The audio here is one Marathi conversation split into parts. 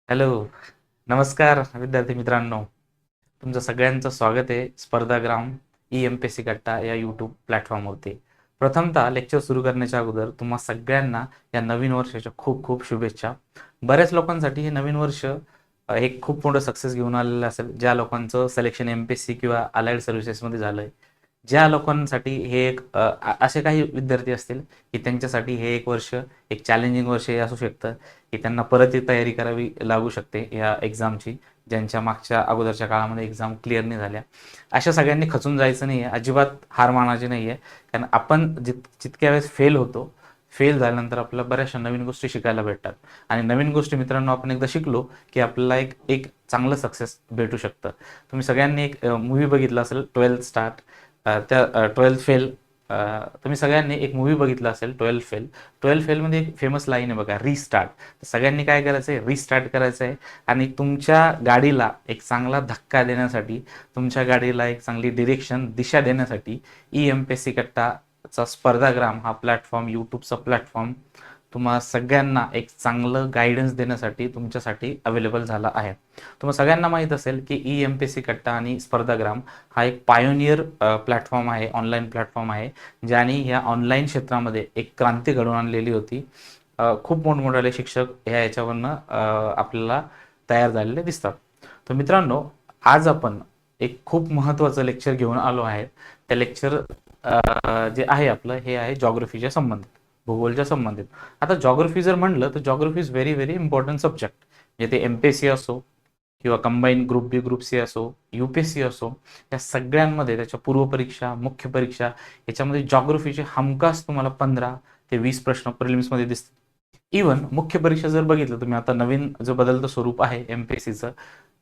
हॅलो, नमस्कार विद्यार्थी मित्रांनो. तुमचं सगळ्यांचं स्वागत आहे स्पर्धाग्राम ई-एम-पी-एस-सी कट्टा या यूट्यूब प्लॅटफॉर्मवरती. प्रथमतः लेक्चर सुरू करण्याच्या अगोदर तुम्हा सगळ्यांना या नवीन वर्षाच्या खूप खूप शुभेच्छा. बऱ्याच लोकांसाठी हे नवीन वर्ष एक खूप मोठं सक्सेस घेऊन आलेलं असेल. ज्या लोकांचं सिलेक्शन एम-पी-एस-सी किंवा अलाइड सर्व्हिसेसमध्ये झालंय. ज्या लोकांसाठी हे एक असे काही विद्यार्थी असतील की त्यांच्यासाठी हे एक वर्ष एक चॅलेंजिंग वर्ष हे असू शकतं की त्यांना परत ही तयारी करावी लागू शकते या एक्झामची, ज्यांच्या मागच्या अगोदरच्या काळामध्ये एक्झाम क्लिअर नाही झाल्या. अशा सगळ्यांनी खचून जायचं नाही आहे, अजिबात हार मानायची नाही आहे. कारण आपण जितक्या वेळेस फेल होतो, फेल झाल्यानंतर आपल्याला बऱ्याचशा नवीन गोष्टी शिकायला भेटतात. आणि नवीन गोष्टी मित्रांनो आपण एकदा शिकलो की आपल्याला एक एक चांगलं सक्सेस भेटू शकतं. तुम्ही सगळ्यांनी एक मूव्ही बघितला असेल 12th स्टार्ट. त्या 12th फेल, तुम्ही सगळ्यांनी एक मूव्ही बघितला असेल 12th फेल. 12th फेलमध्ये एक फेमस लाईन आहे बघा, रिस्टार्ट. तर सगळ्यांनी काय करायचं आहे, रिस्टार्ट करायचं आहे आणि तुमच्या गाडीला एक चांगला धक्का देण्यासाठी, तुमच्या गाडीला एक चांगली डिरेक्शन दिशा देण्यासाठी ई-एम-पी-एस-सी कट्टाचा स्पर्धाग्राम हा प्लॅटफॉर्म, यूट्यूबचा प्लॅटफॉर्म तुम्हा सगळ्यांना एक चांगलं गायडन्स देण्यासाठी तुमच्यासाठी अवेलेबल झाला आहे. तुम्हाला सगळ्यांना माहीत असेल की ई-एम-पी-एस-सी कट्टा आणि स्पर्धाग्राम हा एक पायोनियर प्लॅटफॉर्म आहे, ऑनलाईन प्लॅटफॉर्म आहे, ज्याने या ऑनलाईन क्षेत्रामध्ये एक क्रांती घडवून आणलेली होती. खूप मोठमोठाले शिक्षक ह्या याच्यावरनं आपल्याला तयार झालेले दिसतात. तर मित्रांनो, आज आपण एक खूप महत्त्वाचं लेक्चर घेऊन आलो आहे. त्या लेक्चर जे आहे आपलं, हे आहे जॉग्रफीच्या संबंधित, भूगोलच्या संबंधित. आता जॉग्रफी जर म्हणलं तर geography is very very important subject. म्हणजे ते एम-पी-एस-सी असो किंवा कंबाईन ग्रुप बी, ग्रुप सी असो, यू-पी-एस-सी असो, या सगळ्यांमध्ये त्याच्या पूर्वपरीक्षा, मुख्य परीक्षा याच्यामध्ये जॉग्रफीचे हमखास तुम्हाला 15 ते 20 प्रश्न प्रिलिम्समध्ये दिसतात. इव्हन मुख्य परीक्षा जर बघितलं तुम्ही, आता नवीन जो बदलतं स्वरूप आहे एम-पी-एस-सीचं,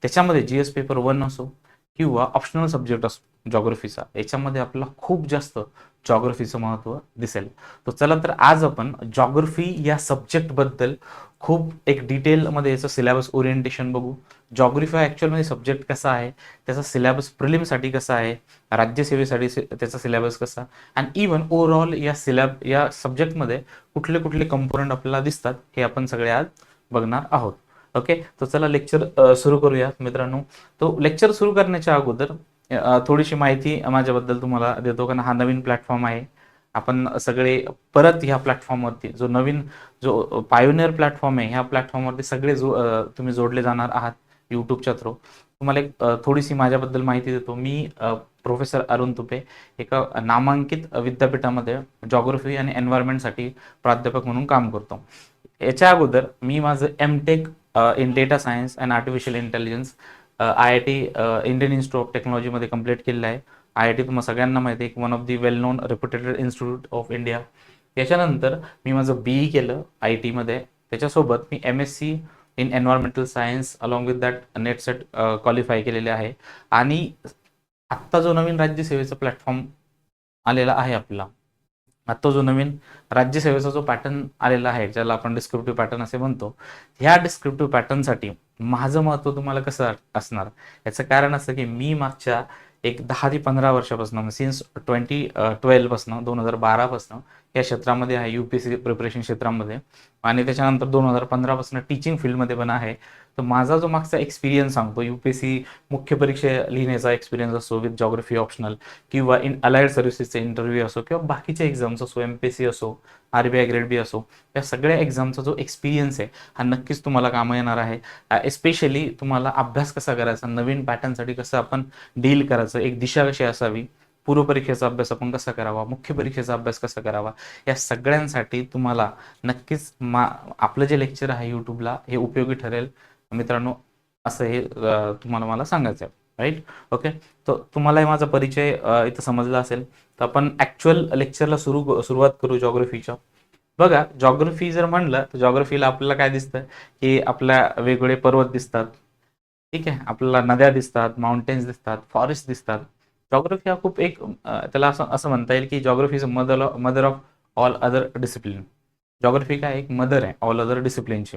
त्याच्यामध्ये जी-एस पेपर 1 असो किंवा ऑप्शनल सब्जेक्ट असो जॉग्रफीचा, याच्यामध्ये आपल्याला खूप जास्त जॉग्रफीचं महत्त्व दिसेल. तर चला तर आज आपण जॉग्रफी या सब्जेक्टबद्दल खूप एक डिटेलमध्ये याचं सिलेबस ओरिएंटेशन बघू. जॉग्रफी हा ॲक्च्युअलमध्ये सब्जेक्ट कसा आहे, त्याचा सिलेबस प्रिलिमसाठी कसा आहे, राज्यसेवेसाठी त्याचा सिलेबस कसा, आणि इव्हन ओव्हरऑल या सब्जेक्टमध्ये कुठले कुठले कंपोनंट आपल्याला दिसतात हे आपण सगळे आज बघणार आहोत. ओके, तर चला लेक्चर सुरू करूया मित्रांनो. तो लेक्चर सुरू करण्याच्या अगोदर थोडीशी माहिती माझ्याबद्दल तुम्हाला देतो, कारण हा नवीन प्लॅटफॉर्म आहे. आपण सगळे परत ह्या प्लॅटफॉर्मवरती जो पायोनियर प्लॅटफॉर्म आहे, ह्या प्लॅटफॉर्मवरती सगळे तुम्ही जोडले जाणार आहात यूट्यूबच्या थ्रू. तुम्हाला एक थोडीशी माझ्याबद्दल माहिती देतो. मी प्रोफेसर अरुण तुपे एका नामांकित विद्यापीठामध्ये जॉग्रफी आणि एन्व्हायरमेंटसाठी प्राध्यापक म्हणून काम करतो. याच्या अगोदर मी माझं M.Tech in data science and artificial intelligence IIT Indian institute of टेक्नॉलॉजीमध्ये कंप्लीट केलेलं आहे. IIT तुम्हाला सगळ्यांना माहिती आहे, one of the well non reputed institute of India. याच्यानंतर मी माझं BE केलं IT मध्ये. त्याच्यासोबत मी MSc in environmental science along with that net set qualify केलेले आहे. आणि आत्ता जो नवीन राज्यसेवेचा प्लॅटफॉर्म आलेला आहे आपला, आत्ता जो नवीन राज्यसेवेचा जो पॅटर्न आलेला आहे, ज्याला आपण डिस्क्रिप्टिव्ह पॅटर्न असे म्हणतो, ह्या डिस्क्रिप्टिव्ह पॅटर्नसाठी माझं महत्त्व तुम्हाला कसं असणार, याचं कारण असं की मी मागच्या एक 10 ते 15 वर्षापासून, सिन्स 2012 पासून, 2012 पासून या क्षेत्रामध्ये आहे, UPSC प्रिपरेशन क्षेत्रामध्ये. आणि त्याच्यानंतर 2015 पासून टीचिंग फील्डमध्ये पण आहे. तर माझा जो मागचा एक्सपिरियन्स सांगतो, UPSC मुख्य परीक्षा लिहिण्याचा एक्सपिरियन्स असो विथ जॉग्रफी ऑप्शनल, किंवा अलाइड सर्व्हिसेसचे इंटरव्ह्यू असो, किंवा बाकीचे एक्झाम्स असो, MPSC असो, RBI ग्रेड बी असो, या सगळ्या एक्झामचा जो एक्सपिरियन्स आहे हा नक्कीच तुम्हाला कामं येणार आहे. एस्पेशली तुम्हाला अभ्यास कसा करायचा, नवीन पॅटर्नसाठी कसं आपण डील करायचं, एक दिशा कशी असावी, पूर्वपरीक्षेचा अभ्यास आपण कसा करावा, मुख्य परीक्षेचा अभ्यास कसा करावा, या सगळ्यांसाठी तुम्हाला नक्कीच आपलं जे लेक्चर आहे यूट्यूबला हे उपयोगी ठरेल मित्रांनो, असं हे तुम्हाला मला सांगायचं आहे. Right, okay. तर तुम्हालाही माझा परिचय इथं समजला असेल. तर आपण ॲक्च्युअल लेक्चरला सुरुवात करू जॉग्रफीच्या. बघा, जॉग्रफी जर म्हणलं तर जॉग्रफीला आपल्याला काय दिसतं की आपल्या वेगवेगळे पर्वत दिसतात, ठीक आहे, आपल्याला नद्या दिसतात, माउंटेन्स दिसतात, फॉरेस्ट दिसतात. जॉग्रफी हा खूप एक त्याला असं असं म्हणता येईल की geography is mother of all other discipline. Geography काय एक मदर आहे ऑल अदर डिसिप्लिनची.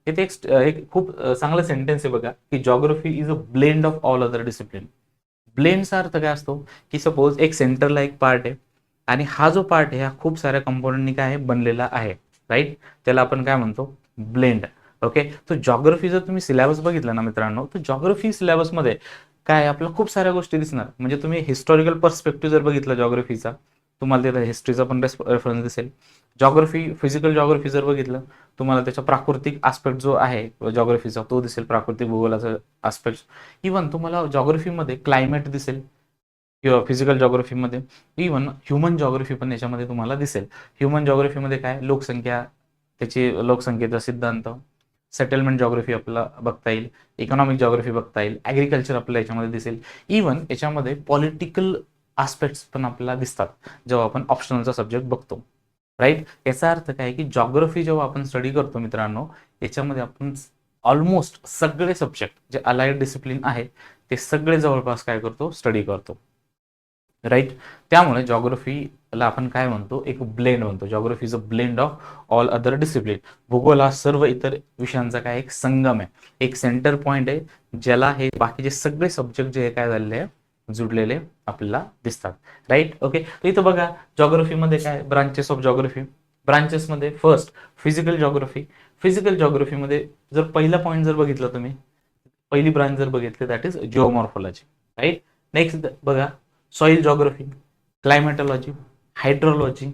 इथे एक खूप चांगलं सेंटेन्स आहे बघा, की geography is a blend of all other discipline. ब्लेंडचा अर्थ काय असतो, की सपोज एक सेंटरला एक पार्ट आहे आणि हा जो पार्ट आहे हा खूप साऱ्या कंपोनंटनी काय आहे बनलेला आहे, राईट. त्याला आपण काय म्हणतो, ब्लेंड. ओके. तो जॉग्राफी जर तुम्ही सिलेबस बघितला ना मित्रांनो, तर जॉग्राफी सिलेबसमध्ये काय आपल्याला खूप साऱ्या गोष्टी दिसणार. म्हणजे तुम्ही हिस्टॉरिकल पर्स्पेक्टिव्ह जर बघितला जॉग्राफीचा, तुम्हाला तिथे हिस्ट्रीचा पण रेफरन्स दिसेल. जॉग्राफी, फिजिकल जॉग्राफी जर बघितलं, तुम्हाला त्याचा प्राकृतिक आस्पेक्ट जो आहे जॉग्राफीचा तो दिसेल, प्राकृतिक भूगोलाचा आस्पेक्ट. इव्हन तुम्हाला जॉग्राफीमध्ये क्लायमेट दिसेल किंवा फिजिकल जॉग्राफीमध्ये. इव्हन ह्युमन जॉग्राफी पण याच्यामध्ये तुम्हाला दिसेल. ह्युमन जॉग्राफीमध्ये काय लोकसंख्या, त्याची लोकसंख्येचा सिद्धांत, सेटलमेंट जॉग्राफी आपल्याला बघता येईल, इकॉनॉमिक जॉग्राफी बघता येईल, ॲग्रिकल्चर आपल्याला याच्यामध्ये दिसेल. इव्हन याच्यामध्ये पॉलिटिकल आस्पेक्ट्स पण आपल्याला दिसतात जेव्हा आपण ऑप्शनलचा सब्जेक्ट बघतो. राईट. याचा अर्थ काय की जॉग्राफी जेव्हा आपण स्टडी करतो मित्रांनो, याच्यामध्ये आपण ऑलमोस्ट सगळे सब्जेक्ट जे अलाइड डिसिप्लिन आहेत ते सगळे जवळपास काय करतो, स्टडी करतो. राईट. त्यामुळे जॉग्राफीला आपण काय म्हणतो, एक ब्लेंड म्हणतो. Geography is a blend of all other discipline. भूगोल हा सर्व इतर विषयांचा काय एक संगम आहे, एक सेंटर पॉइंट आहे, ज्याला हे बाकीचे सगळे सब्जेक्ट जे काय झालेले आहे जुडलेले आपल्याला दिसतात. राईट. ओके. तर इथं बघा जॉग्राफीमध्ये काय ब्रांचेस ऑफ जॉग्राफी. ब्रांचेसमध्ये फर्स्ट फिजिकल जॉग्राफी. फिजिकल जॉग्राफीमध्ये जर पहिला पॉईंट जर बघितला तुम्ही, पहिली ब्रांच जर बघितली that is geomorphology. Right. Next बघा soil geography, climatology, hydrology,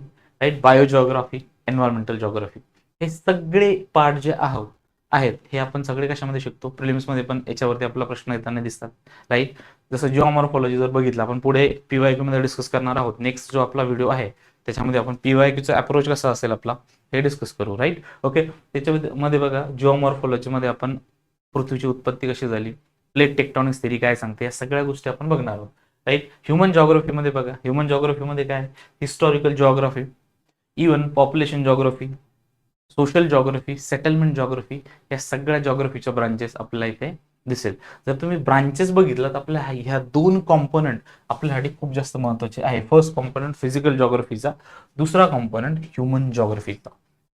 right, biogeography, environmental geography. हे सगळे पार्ट जे आहेत हे आपण सगळे कशामध्ये शिकतो, प्रिलिम्समध्ये पण याच्यावरती आपला प्रश्न येताना दिसतात. राईट. जसं जिओमॉर्फॉलॉजी जर बघितलं आपण पुढे PYQ मध्ये डिस्कस करणार आहोत. नेक्स्ट जो आपला व्हिडिओ आहे त्याच्यामध्ये आपण PYQचा अप्रोच कसा असेल आपला हे डिस्कस करू. राईट. ओके. त्याच्यामध्ये बघा जिओमॉर्फॉलॉजीमध्ये आपण पृथ्वीची उत्पत्ती कशी झाली, प्लेट टेक्टॉनिक्स थेरी काय सांगते, या सगळ्या गोष्टी आपण बघणार आहोत. राईट. ह्युमन जॉग्राफीमध्ये बघा, ह्युमन जॉग्राफीमध्ये काय historical geography, even population geography, social geography, settlement geography, या सगळ्या जॉग्राफीच्या ब्रांचेस आपल्याला इथे दिसेल. जर तुम्ही ब्रांचेस बघितलं तर आपल्या ह्या दोन कॉम्पोनंट आपल्यासाठी खूप जास्त महत्वाचे आहे. फर्स्ट कॉम्पोनंट फिजिकल जॉग्राफीचा, दुसरा कॉम्पोनंट ह्युमन जॉग्राफीचा.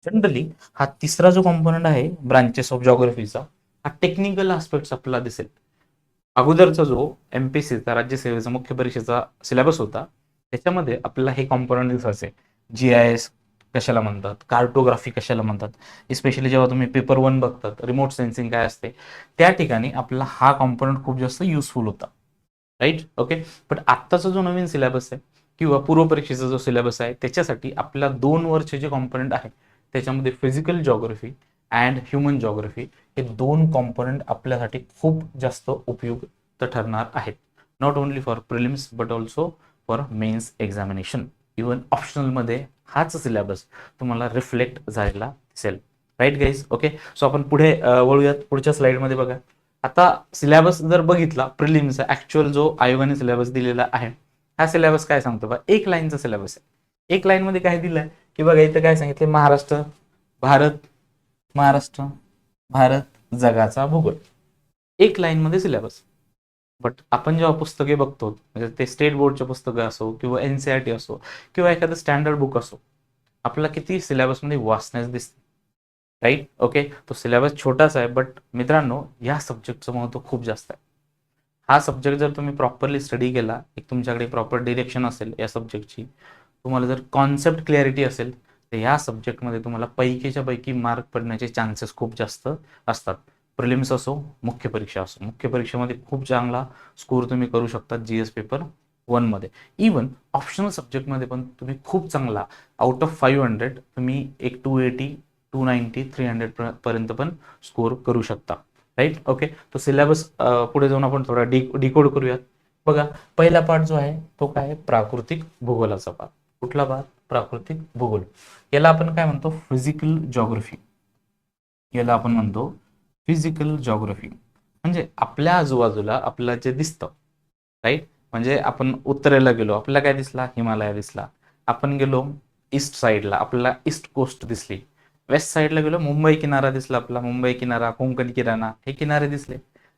जनरली हा तिसरा जो कॉम्पोनंट आहे ब्रांचेस ऑफ जॉग्राफीचा, हा टेक्निकल आस्पेक्ट्स आपल्याला दिसेल. अगोदरचा जो MPSCचा राज्यसेवेचा मुख्य परीक्षेचा सिलेबस होता त्याच्यामध्ये आपल्याला हे कॉम्पोनंट दिसायचे. GIS कशाला म्हणतात, कार्टोग्राफी कशाला म्हणतात, स्पेशली जेव्हा तुम्ही पेपर 1 बघतात रिमोट सेन्सिंग काय असते त्या ठिकाणी आपला हा कॉम्पोनंट खूप जास्त युजफुल होता. राईट. ओके. बट आत्ताचा जो नवीन सिलेबस आहे किंवा पूर्व परीक्षेचा जो सिलेबस आहे त्याच्यासाठी आपल्याला 2 वर्षचे जे कॉम्पोनंट आहे त्याच्यामध्ये physical geography and human geography हे दोन कॉम्पोनंट आपल्यासाठी खूप जास्त उपयुक्त ठरणार आहेत. Not only for prelims but also for mains examination. Even ऑप्शनलमध्ये हाच सिलेबस तुम्हाला रिफ्लेक्ट झालेला दिसेल. Right guys. ओके. सो आपण पुढे वळूयात. पुढच्या स्लाइडमध्ये बघा. आता सिलेबस जर बघितला प्रिलिम्सचा ऍक्च्युअल जो आयोगाने सिलेबस दिलेला आहे, हा सिलेबस काय सांगतो बघा, एक लाईनचा सिलेबस आहे. एक लाईन मध्ये काय दिलंय की बघा इथं काय सांगितलं, महाराष्ट्र भारत जगाचा भूगोल. एक लाईन मध्ये सिलेबस. बट आपण जेव्हा पुस्तके बघतो म्हणजे ते स्टेट बोर्डचे पुस्तकं असो किंवा NCERT असो किंवा एखादं स्टँडर्ड बुक असो, आपल्याला किती सिलेबसमध्ये वाचण्यास दिसते. राईट. ओके. तो सिलेबस छोटासा आहे बट मित्रांनो या सब्जेक्टचं महत्व खूप जास्त आहे. हा सब्जेक्ट जर तुम्ही प्रॉपरली स्टडी केला, एक तुमच्याकडे प्रॉपर डिरेक्शन असेल या सब्जेक्टची, तुम्हाला जर कॉन्सेप्ट क्लॅरिटी असेल तर या सब्जेक्टमध्ये तुम्हाला पैकीच्या पैकी मार्क पडण्याचे चान्सेस खूप जास्त असतात. प्रिलिम्स असो मुख्य परीक्षा असो, मुख्य परीक्षेमध्ये खूप चांगला स्कोर तुम्ही करू शकता GS पेपर 1 मध्ये. इव्हन ऑप्शनल सब्जेक्टमध्ये पण तुम्ही खूप चांगला आउट ऑफ 500 तुम्ही एक 280, 290, 300 पर्यंत पण स्कोर करू शकता. राईट. ओके. तो सिलेबस पुढे जाऊन आपण थोडा डिकोड करूयात. बघा पहिला पार्ट जो आहे तो काय आहे, प्राकृतिक भूगोलाचा पार्ट. कुठला पार्ट, प्राकृतिक भूगोल. याला आपण काय म्हणतो, फिजिकल जॉग्राफी. याला आपण म्हणतो फिजिकल जॉग्राफी. म्हणजे आपल्या आजूबाजूला आपल्याला जे दिसतं. राईट. म्हणजे आपण उत्तरेला गेलो आपल्याला काय दिसला, हिमालय दिसला. आपण गेलो ईस्ट साईडला आपल्याला ईस्ट कोस्ट दिसली. वेस्ट साईडला गेलो मुंबई किनारा दिसला आपला, मुंबई किनारा, कोंकण किनारा, हे किनारे दिसले.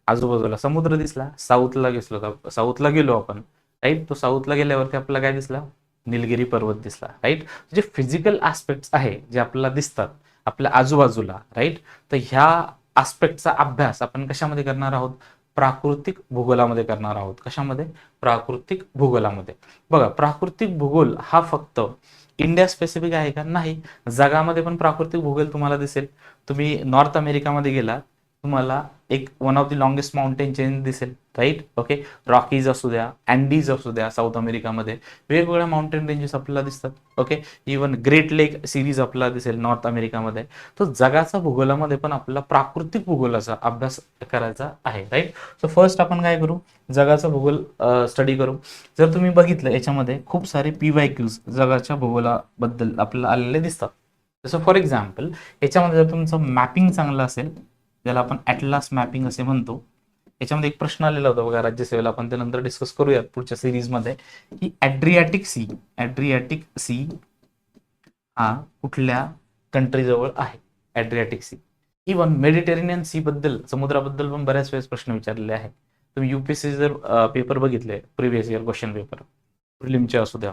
आजूबाजूला समुद्र दिसला. साऊथला गेलो आपण. राईट. तो साऊथला गेल्यावरती आपल्याला काय दिसला, निलगिरी पर्वत दिसला. राईट. जे फिजिकल आस्पेक्ट्स आहे जे आपल्याला दिसतात आपल्या आजूबाजूला. राईट. तर ह्या आस्पेक्टचा अभ्यास आपण कशामध्ये करणार आहोत, प्राकृतिक भूगोलामध्ये करणार आहोत. कशामध्ये, प्राकृतिक भूगोलामध्ये. बघा प्राकृतिक भूगोल हा फक्त इंडिया स्पेसिफिक आहे का? नाही. जगामध्ये पण प्राकृतिक भूगोल तुम्हाला दिसेल. तुम्ही नॉर्थ अमेरिकामध्ये गेला, तुम्हाला एक one of the longest mountain chain दिसेल, राईट? ओके. रॉकीज असू द्या, अँडीज असू द्या, साऊथ अमेरिकामध्ये वेगवेगळ्या माउंटेन रेंजेस आपल्याला दिसतात. ओके. इवन ग्रेट लेक सिरीज आपल्याला दिसेल नॉर्थ अमेरिकामध्ये. तर जगाचा भूगोलामध्ये पण आपल्याला प्राकृतिक भूगोलाचा अभ्यास करायचा आहे, राईट? सो फर्स्ट आपण काय करू, जगाचा भूगोल स्टडी करू. जर तुम्ही बघितलं याच्यामध्ये खूप सारे PYQs जगाच्या भूगोलाबद्दल आपल्याला आलेले दिसतात. जसं फॉर एक्झाम्पल याच्यामध्ये जर तुमचं मॅपिंग चांगलं असेल, ज्याला आपण ॲटलास मॅपिंग असे म्हणतो, याच्यामध्ये एक प्रश्न आलेला होता बघा राज्यसेवेला, आपण ते नंतर डिस्कस करूयात पुढच्या सिरीजमध्ये, की ॲड्रियाटिक सी हा कुठल्या कंट्रीजवळ आहे? ॲड्रियाटिक सी. इवन मेडिटेरेनियन सी बद्दल, समुद्राबद्दल पण बऱ्याच वेळेस प्रश्न विचारलेले आहेत. तुम्ही UPSC जर पेपर बघितले, प्रिव्हियस इयर क्वेश्चन पेपर, प्रिलिमचे असू द्या,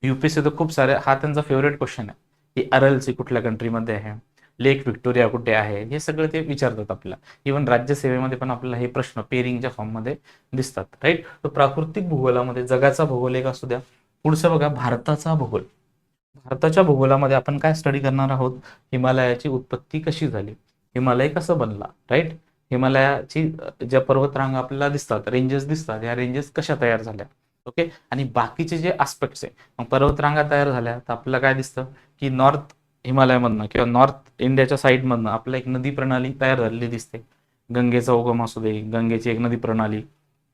UPSC तर खूप सारे, हा त्यांचा फेवरेट क्वेश्चन आहे की अरल सी कुठल्या कंट्रीमध्ये आहे, लेक व्हिक्टोरिया कुठे आहे, हे सगळं ते विचारतात आपल्याला. इवन राज्यसेवेमध्ये पण आपल्याला हे प्रश्न पेरिंगच्या फॉर्ममध्ये दिसतात, राईट? तर प्राकृतिक भूगोलामध्ये जगाचा भूगोल एक असू द्या. पुढचं बघा, भारताचा भूगोल. भारताच्या भूगोलामध्ये आपण काय स्टडी करणार आहोत? हिमालयाची उत्पत्ती कशी झाली, हिमालय कसं बनला, राईट? हिमालयाची ज्या पर्वतरांगा आपल्याला दिसतात, रेंजेस दिसतात, या रेंजेस कशा तयार झाल्या, ओके? आणि बाकीचे जे आस्पेक्ट्स आहे, मग पर्वतरांगा तयार झाल्या तर आपल्याला काय दिसतं की नॉर्थ हिमालयामधनं किंवा नॉर्थ इंडियाच्या साईडमधनं आपल्याला एक नदी प्रणाली तयार झालेली दिसते. गंगेचा उगम असू दे, गंगेची एक नदी प्रणाली.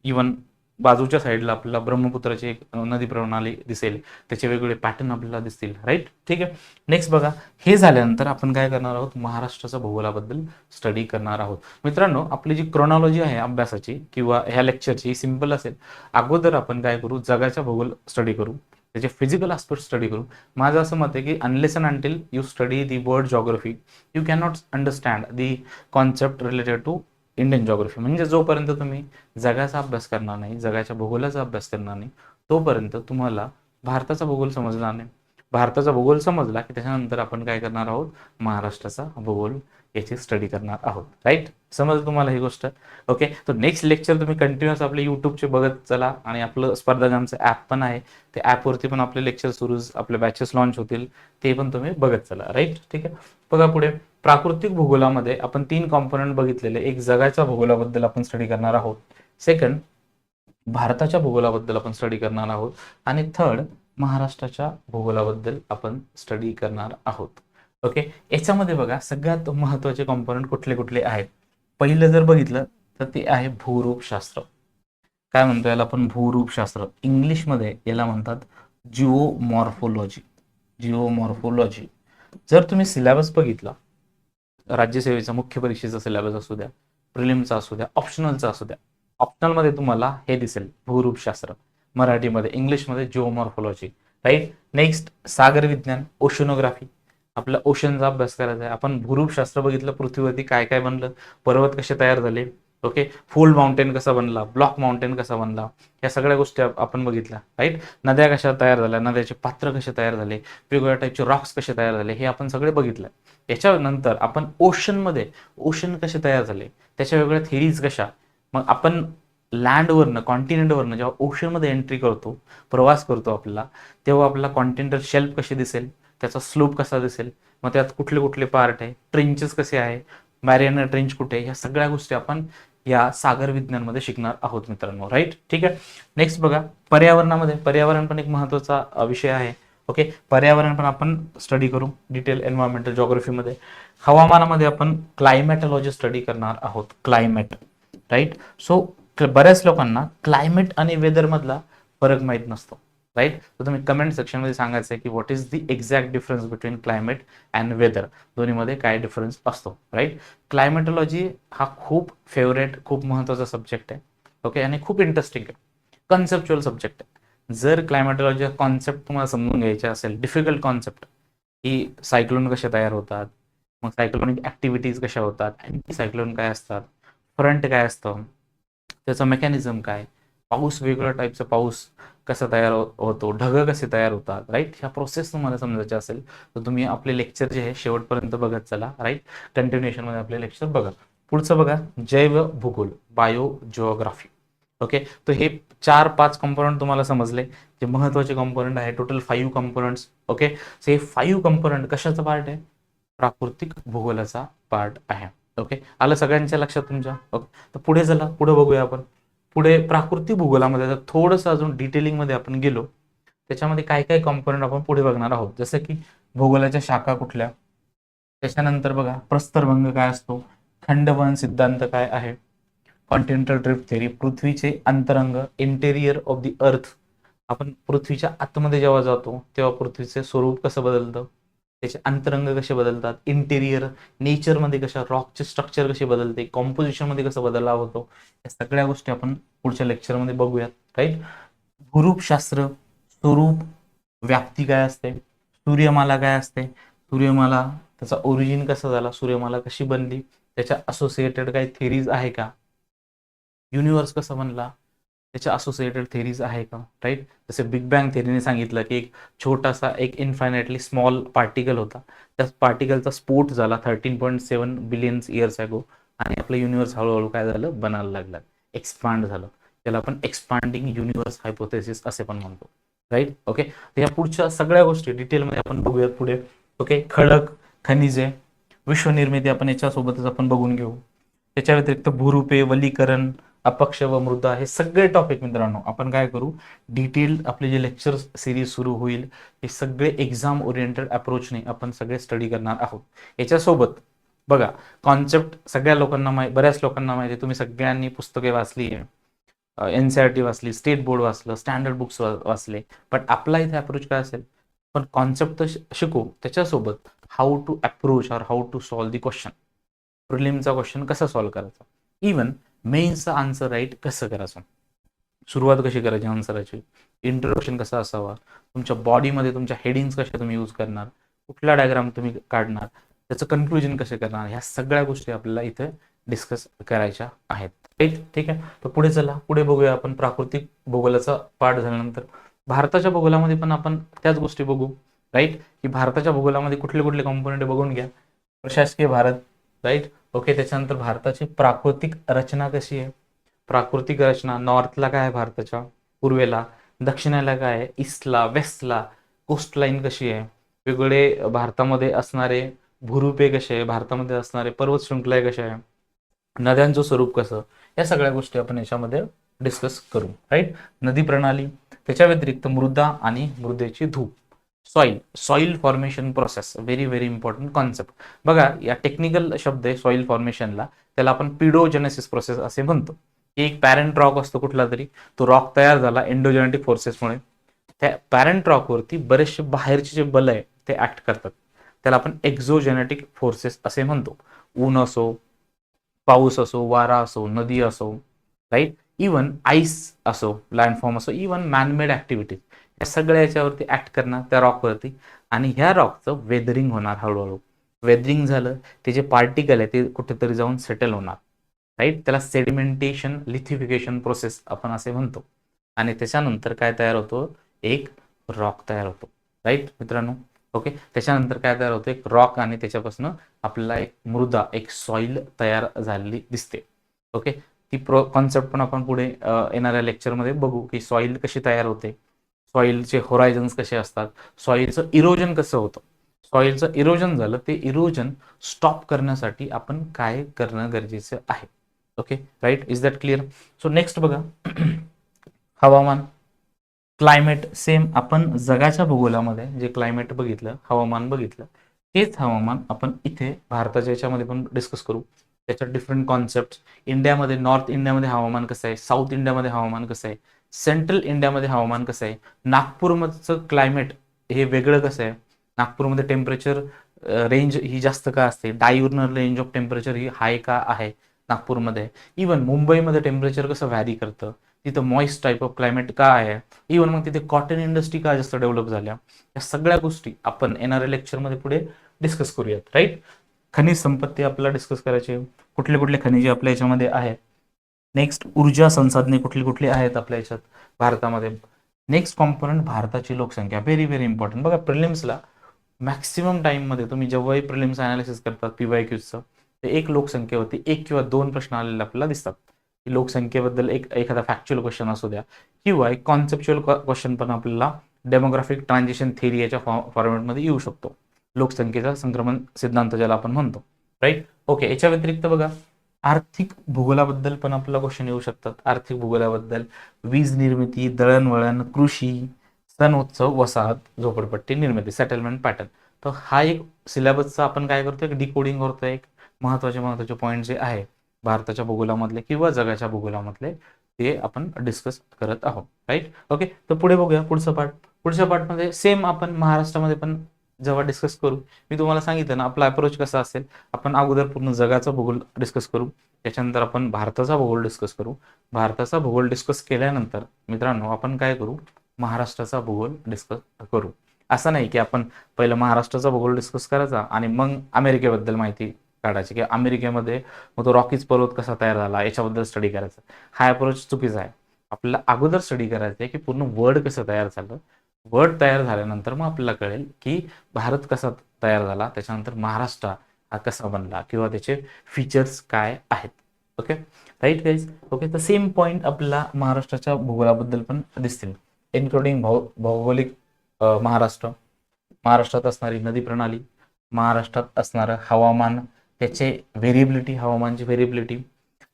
इवन बाजूच्या साईडला आपल्याला ब्रह्मपुत्राची एक नदी प्रणाली दिसेल, त्याचे वेगवेगळे पॅटर्न आपल्याला दिसतील, राईट? ठीक आहे. नेक्स्ट बघा, हे झाल्यानंतर आपण काय करणार आहोत? महाराष्ट्राच्या भूगोलाबद्दल स्टडी करणार आहोत. मित्रांनो, आपली जी क्रोनॉलॉजी आहे अभ्यासाची किंवा ह्या लेक्चरची सिंपल असेल. अगोदर आपण काय करू, जगाच्या भूगोल स्टडी करू, त्याचे फिजिकल आस्पेक्ट स्टडी करू. माझं असं मत आहे की unless and until you study the world geography, you can not understand the concept related to Indian geography. म्हणजे जोपर्यंत तुम्ही जगाचा अभ्यास करणार नाही, जगाच्या भूगोलाचा अभ्यास करणार नाही, तोपर्यंत तुम्हाला भारताचा भूगोल समजणार नाही. भारताचा भूगोल समजला की त्याच्यानंतर आपण काय करणार आहोत? महाराष्ट्राचा भूगोल याची स्टडी करणार आहोत, राईट? समजलं तुम्हाला ही गोष्ट? ओके. तर नेक्स्ट लेक्चर तुम्ही कंटिन्युअस आपले यूट्यूबचे बघत चला, आणि आपलं स्पर्धागामचं ॲप पण आहे, ते ॲपवरती पण आपले लेक्चर सुरू, आपले बॅचेस लॉन्च होतील, ते पण तुम्ही बघत चला, राईट? ठीक आहे. बघा पुढे, प्राकृतिक भूगोलामध्ये आपण 3 कॉम्पोनंट बघितलेले. एक जगाच्या भूगोलाबद्दल आपण स्टडी करणार आहोत, सेकंड भारताच्या भूगोलाबद्दल आपण स्टडी करणार आहोत, आणि थर्ड महाराष्ट्राच्या भूगोलाबद्दल आपण स्टडी करणार आहोत. ओके. याच्यामध्ये बघा सगळ्यात महत्त्वाचे कॉम्पोनंट कुठले कुठले आहेत? पहिलं जर बघितलं तर ते आहे भूरूपशास्त्र. काय म्हणतो याला आपण? भूरूपशास्त्र. इंग्लिशमध्ये याला म्हणतात जिओमॉर्फोलॉजी. जिओमॉर्फोलॉजी. जर तुम्ही सिलेबस बघितला, राज्यसेवेचा मुख्य परीक्षेचा सिलेबस असू द्या, प्रिलिमचा असू द्या, ऑप्शनलचा असू द्या, ऑप्शनलमध्ये तुम्हाला हे दिसेल भूरूपशास्त्र, मराठीमध्ये, इंग्लिशमध्ये जिओमॉर्फोलॉजी, राईट? नेक्स्ट सागर विज्ञान, ओशनोग्राफी. आपला ओशनचा अभ्यास करायचा आहे. आपण भूरूपशास्त्र बघितलं, पृथ्वीवरती काय काय बनलं, पर्वत कसे तयार झाले, ओके, फोल्ड माउंटेन कसा बनला, ब्लॉक माउंटेन कसा बनला, या सगळ्या गोष्टी आपण बघितल्या, राईट? नद्या कशा तयार झाल्या, नद्याचे पात्र कसे तयार झाले, वेगवेगळ्या टाईपचे रॉक्स कसे तयार झाले, हे आपण सगळे बघितलं. याच्यानंतर आपण ओशनमध्ये ओशन कसे तयार झाले, त्याच्या वेगळ्या थेरीज कशा. मग आपण लँडवरनं, कॉन्टिनेंटवरनं जेव्हा ओशनमध्ये एंट्री करतो, प्रवास करतो आपल्याला, तेव्हा आपल्याला कॉन्टिनेंटल शेल्फ कसे दिसेल, त्याचा स्लोप कसा दिसेल, मग त्यात कुठले कुठले पार्ट आहे, ट्रेंचेस कसे आहे, मॅरियाना ट्रेंच कुठे आहे, ह्या सगळ्या गोष्टी आपण या सागर विज्ञानमध्ये शिकणार आहोत मित्रांनो, राईट? ठीक आहे. नेक्स्ट बघा, पर्यावरणामध्ये, पर्यावरण पण एक महत्त्वाचा विषय आहे. ओके. पर्यावरण पण आपण स्टडी करू डिटेल एन्व्हायरमेंटल जॉग्राफीमध्ये. हवामानामध्ये आपण क्लायमॅटॉलॉजी स्टडी करणार आहोत, क्लायमेट, राईट? सो बऱ्याच लोकांना क्लायमेट आणि वेदर मधला फरक माहीत नसतो, राईट? तर तुम्ही कमेंट सेक्शनमध्ये सांगायचं आहे की what is the exact difference between climate and weather, दोन्हीमध्ये काय डिफरन्स असतो, राईट? क्लायमेटॉलॉजी हा खूप फेवरेट, खूप महत्त्वाचा सब्जेक्ट आहे, ओके, आणि खूप इंटरेस्टिंग आहे, कन्सेप्च्युअल सब्जेक्ट आहे. जर क्लायमेटॉलॉजी कॉन्सेप्ट तुम्हाला समजून घ्यायचे असेल, डिफिकल्ट कॉन्सेप्ट, की सायक्लोन कसे तयार होतात, मग सायक्लोनिक ॲक्टिव्हिटीज कशा होतात, अँटी सायक्लोन काय असतात, फ्रंट काय असतं, त्याचं मेकॅनिझम काय, पाऊस, वेगवेगळ्या टाईपचा पाऊस कसा तयार होतो, ढग कसे तयार होतात, राईट? ह्या प्रोसेस तुम्हाला समजायचे असेल तर तुम्ही आपले लेक्चर जे आहे शेवटपर्यंत बघत चला, राईट? कंटिन्युएशनमध्ये आपले लेक्चर बघा. पुढचं बघा, जैव भूगोल, बायो जिओग्राफी. ओके, तर हे 4-5 कंपोनंट तुम्हाला समजले, जे महत्वाचे कंपोनंट आहे. Total 5 components. ओके, हे 5 कंपोनंट कशाचा पार्ट आहे? प्राकृतिक भूगोलाचा पार्ट आहे. ओके, आलं सगळ्यांच्या लक्षात तुमच्या? ओके, तर पुढे चला, पुढे बघूया आपण. पुढे प्राकृतिक भूगोलामध्ये जर थोडंसं अजून डिटेलिंगमध्ये आपण गेलो, त्याच्यामध्ये काय काय कंपोनंट आपण पुढे बघणार आहोत. जसं की भूगोलाच्या शाखा कुठल्या, त्याच्यानंतर बघा प्रस्तरभंग काय असतो, खंडवहन सिद्धांत काय आहे, कॉन्टिनेंटल ड्रिफ्ट थेरी, पृथ्वीचे अंतरंग, इंटेरियर ऑफ द अर्थ, आपण पृथ्वीच्या आतमध्ये जेव्हा जातो तेव्हा पृथ्वीचे स्वरूप कसं बदलतं, त्याचे अंतरंग कसे बदलतात, इंटेरियर नेचरमध्ये कशा रॉकचे स्ट्रक्चर कसे बदलते, कॉम्पोजिशनमध्ये कसं बदलाव होतो, या सगळ्या गोष्टी आपण पुढच्या लेक्चरमध्ये बघूयात. राईट. भूरूपशास्त्र, स्वरूप, व्याप्ती काय असते, सूर्यमाला काय असते, सूर्यमाला त्याचा ओरिजिन कसा झाला, सूर्यमाला कशी बनली, त्याच्या असोसिएटेड काही थेरीज आहे का, युनिवर्स कसं बनला, त्याच्या असोसिएटेड थेरीज आहे का. राईट. जसे बिग बँग थेरीने सांगितलं की एक छोटासा एक इन्फायनाइटली स्मॉल पार्टिकल होता, त्या पार्टिकलचा स्फोट झाला 13.7 बिलियन्स इयर्स अगो, आणि आपलं युनिवर्स हळूहळू काय झालं, बनायला लागलं, एक्सपांड झालं. त्याला आपण एक्सपांडिंग युनिवर्स हायपोथेसिस असे पण म्हणतो. राईट. ओके, तर या पुढच्या सगळ्या गोष्टी डिटेलमध्ये आपण बघूयात पुढे. ओके, खडक, खनिजे, विश्वनिर्मिती आपण याच्यासोबतच आपण बघून घेऊ. त्याच्या व्यतिरिक्त भूरूपे, वलीकरण, अपक्ष व मृदा, हे सगळे टॉपिक मित्रांनो आपण काय करू, डिटेल आपले जे लेक्चर सिरीज सुरू होईल हे सगळे एक्झाम ओरिएंटेड अप्रोचने आपण सगळे स्टडी करणार आहोत. याच्यासोबत बघा, कॉन्सेप्ट सगळ्या लोकांना बऱ्याच लोकांना माहिती आहे, तुम्ही सगळ्यांनी पुस्तके वाचली आहे, NCERT वाचली, स्टेट बोर्ड वाचलं, स्टँडर्ड बुक्स वाचले, बट आपला इथे अप्रोच काय असेल, पण कॉन्सेप्ट तर शिकू, त्याच्यासोबत हाऊ टू अप्रोच और how to solve the question, प्रिलिमचा क्वेश्चन कसा सॉल्व्ह करायचा, इवन मेन्सचा आन्सर राईट कसं करायचं, सुरुवात कशी करायची आन्सराची, इंट्रोडक्शन कसा असावा, तुमच्या बॉडीमध्ये तुमच्या हेडिंग्स कशा तुम्ही यूज करणार, कुठला डायग्राम तुम्ही काढणार, त्याचं कन्क्लुजन कसे करणार, ह्या सगळ्या गोष्टी आपल्याला इथे डिस्कस करायच्या आहेत. ठीक आहे, तर पुढे चला, पुढे बघूया आपण. प्राकृतिक भूगोलाचा पाठ झाल्यानंतर भारताच्या भूगोलामध्ये पण आपण त्याच गोष्टी बघू. राईट, की भारताच्या भूगोलामध्ये कुठले कुठले कंपोनेंट बघून घ्या. प्रशासकीय भारत. राईट. ओके, त्याच्यानंतर भारताची प्राकृतिक रचना कशी आहे, प्राकृतिक रचना नॉर्थला काय आहे, भारताच्या पूर्वेला, दक्षिणेला काय आहे, ईस्टला, वेस्टला, कोस्टलाईन कशी आहे, वेगवेगळे भारतामध्ये असणारे भूरूपे कसे आहे, भारतामध्ये असणारे पर्वत शृंखला कशा आहे, नद्यांचं स्वरूप कसं, या सगळ्या गोष्टी आपण याच्यामध्ये डिस्कस करू. राईट. नदी प्रणाली, त्याच्या व्यतिरिक्त मृदा आणि मृदेची धूप, soil formation process, very very important concept. बघा, या टेक्निकल शब्द आहे सॉइल फॉर्मेशनला, त्याला आपण पिडोजेनेसिस प्रोसेस असे म्हणतो. एक पॅरेंट रॉक असतो कुठला तरी, तो रॉक तयार झाला एंडोजेनेटिक फोर्सेसमुळे, त्या पॅरेंट रॉकवरती बरेचसे बाहेरचे जे बल आहे ते ऍक्ट करतात, त्याला आपण एक्झोजेनेटिक फोर्सेस असे म्हणतो. ऊन असो, पाऊस असो, वारा असो, नदी असो, राईट, इवन आईस असो, लँडफॉर्म असो, इवन मॅनमेड ऍक्टिव्हिटीज, या सगळ्या याच्यावरती ऍक्ट करणार त्या रॉकवरती, आणि ह्या रॉकचं वेदरिंग होणार हळूहळू. वेदरिंग झालं, ते जे पार्टिकल आहे ते कुठेतरी जाऊन सेटल होणार. राईट, त्याला सेडिमेंटेशन लिथिफिकेशन प्रोसेस आपण असे म्हणतो, आणि त्याच्यानंतर काय तयार होतो, एक रॉक तयार होतो. राईट मित्रांनो. ओके, त्याच्यानंतर काय तयार होतं, एक रॉक, आणि त्याच्यापासून आपल्याला एक मृदा, एक सॉइल तयार झालेली दिसते. ओके, ती कॉन्सेप्ट पण आपण पुढे येणाऱ्या लेक्चरमध्ये बघू, की सॉइल कशी तयार होते, सॉइलचे होरायझन्स कसे असतात, सॉइलचं इरोजन कसं होतं, सॉइलचं इरोजन झालं, ते इरोजन स्टॉप करण्यासाठी आपण काय करणं गरजेचं आहे. Okay, right, is that clear. So next बघा, हवामान, क्लायमेट. सेम आपण जगाच्या भूगोलामध्ये जे क्लायमेट बघितलं, हवामान बघितलं, तेच हवामान आपण इथे भारताच्या याच्यामध्ये पण डिस्कस करू. त्याच्यात डिफरंट कॉन्सेप्ट, इंडियामध्ये, नॉर्थ इंडियामध्ये हवामान कसं आहे, साऊथ इंडियामध्ये हवामान कसं आहे, सेंट्रल इंडियामध्ये हवामान कसं आहे, नागपूरमधचं क्लायमेट हे वेगळं कसं आहे, नागपूरमध्ये टेम्परेचर रेंज ही जास्त का असते, डायurnal रेंज ऑफ टेम्परेचर ही हाय का आहे नागपूरमध्ये, इवन मुंबईमध्ये टेम्परेचर कसं व्हॅरी करतं, तिथं मॉइस्ट टाईप ऑफ क्लायमेट का आहे, इवन मग तिथे कॉटन इंडस्ट्री का जास्त डेव्हलप झाल्या, या सगळ्या गोष्टी आपण येणाऱ्या लेक्चरमध्ये पुढे डिस्कस करूयात. राईट. खनिज संपत्ती आपल्याला डिस्कस करायची, कुठले कुठले खनिजे आपल्या याच्यामध्ये आहेत. नेक्स्ट, ऊर्जा संसाधने कुठली कुठली आहेत आपल्या याच्यात भारतामध्ये. नेक्स्ट कॉम्पोनंट, भारताची लोकसंख्या, व्हेरी व्हेरी इम्पॉर्टंट. बघा, प्रिलिम्सला मॅक्सिमम टाइममध्ये तुम्ही जेव्हाही प्रिलिम्स अनालिसिस करतात PYQचं, ते एक लोकसंख्येवरती एक किंवा दोन प्रश्न आलेले आपल्याला दिसतात. की लोकसंख्येबद्दल एखादा फॅक्च्युअल क्वेश्चन असू द्या किंवा एक कॉन्सेप्च्युअल क्वेश्चन पण आपल्याला डेमोग्राफिक ट्रान्झिशन थेरी याच्या फॉर्मॅटमध्ये येऊ शकतो. लोकसंख्येचा संक्रमण सिद्धांत ज्याला आपण म्हणतो, राईट. ओके, याच्या व्यतिरिक्त बघा आर्थिक भूगोलाबद्दल पण आपल्याला क्वेश्चन येऊ शकतात. आर्थिक भूगोलाबद्दल वीज निर्मिती, दळणवळण, कृषी, सण उत्सव, वसाहत, झोपडपट्टी निर्मिती, सेटलमेंट पॅटर्न. तर हा एक सिलेबसचा आपण काय करतोय, डिकोडिंग करतोय. एक महत्वाचे पॉईंट जे आहे भारताच्या भूगोलामधले किंवा जगाच्या भूगोलामधले ते आपण डिस्कस करत आहोत, राईट. ओके, तर पुढे बघूया पुढचं पार्ट. पुढच्या पार्टमध्ये सेम आपण महाराष्ट्रामध्ये पण जेव्हा डिस्कस करू, मी तुम्हाला सांगितलं ना आपला अप्रोच कसा असेल. आपण अगोदर पूर्ण जगाचा भूगोल डिस्कस करू, त्याच्यानंतर आपण भारताचा भूगोल डिस्कस करू. भारताचा भूगोल डिस्कस केल्यानंतर मित्रांनो आपण काय करू, महाराष्ट्राचा भूगोल डिस्कस करू. असं नाही की आपण पहिलं महाराष्ट्राचा भूगोल डिस्कस करायचा आणि मग अमेरिकेबद्दल माहिती काढायची, की अमेरिकेमध्ये मग तो रॉकीज पर्वत कसा तयार झाला याच्याबद्दल स्टडी करायचा. हा अप्रोच चुकीचा आहे. आपल्याला अगोदर स्टडी करायचं आहे की पूर्ण वर्ल्ड कसं तयार झालं. वर्ल्ड तयार झाल्यानंतर मग आपल्याला कळेल की भारत कसा तयार झाला, त्याच्यानंतर महाराष्ट्र हा कसा बनला किंवा त्याचे फीचर्स काय आहेत. Okay, right guys. ओके, तर सेम पॉईंट आपल्याला महाराष्ट्राच्या भूगोलाबद्दल पण दिसतील, इन्क्लुडिंग भौगोलिक महाराष्ट्रात असणारी नदी प्रणाली, महाराष्ट्रात असणारं हवामान, त्याचे व्हेरिएबिलिटी, हवामानची व्हेरिएबिलिटी,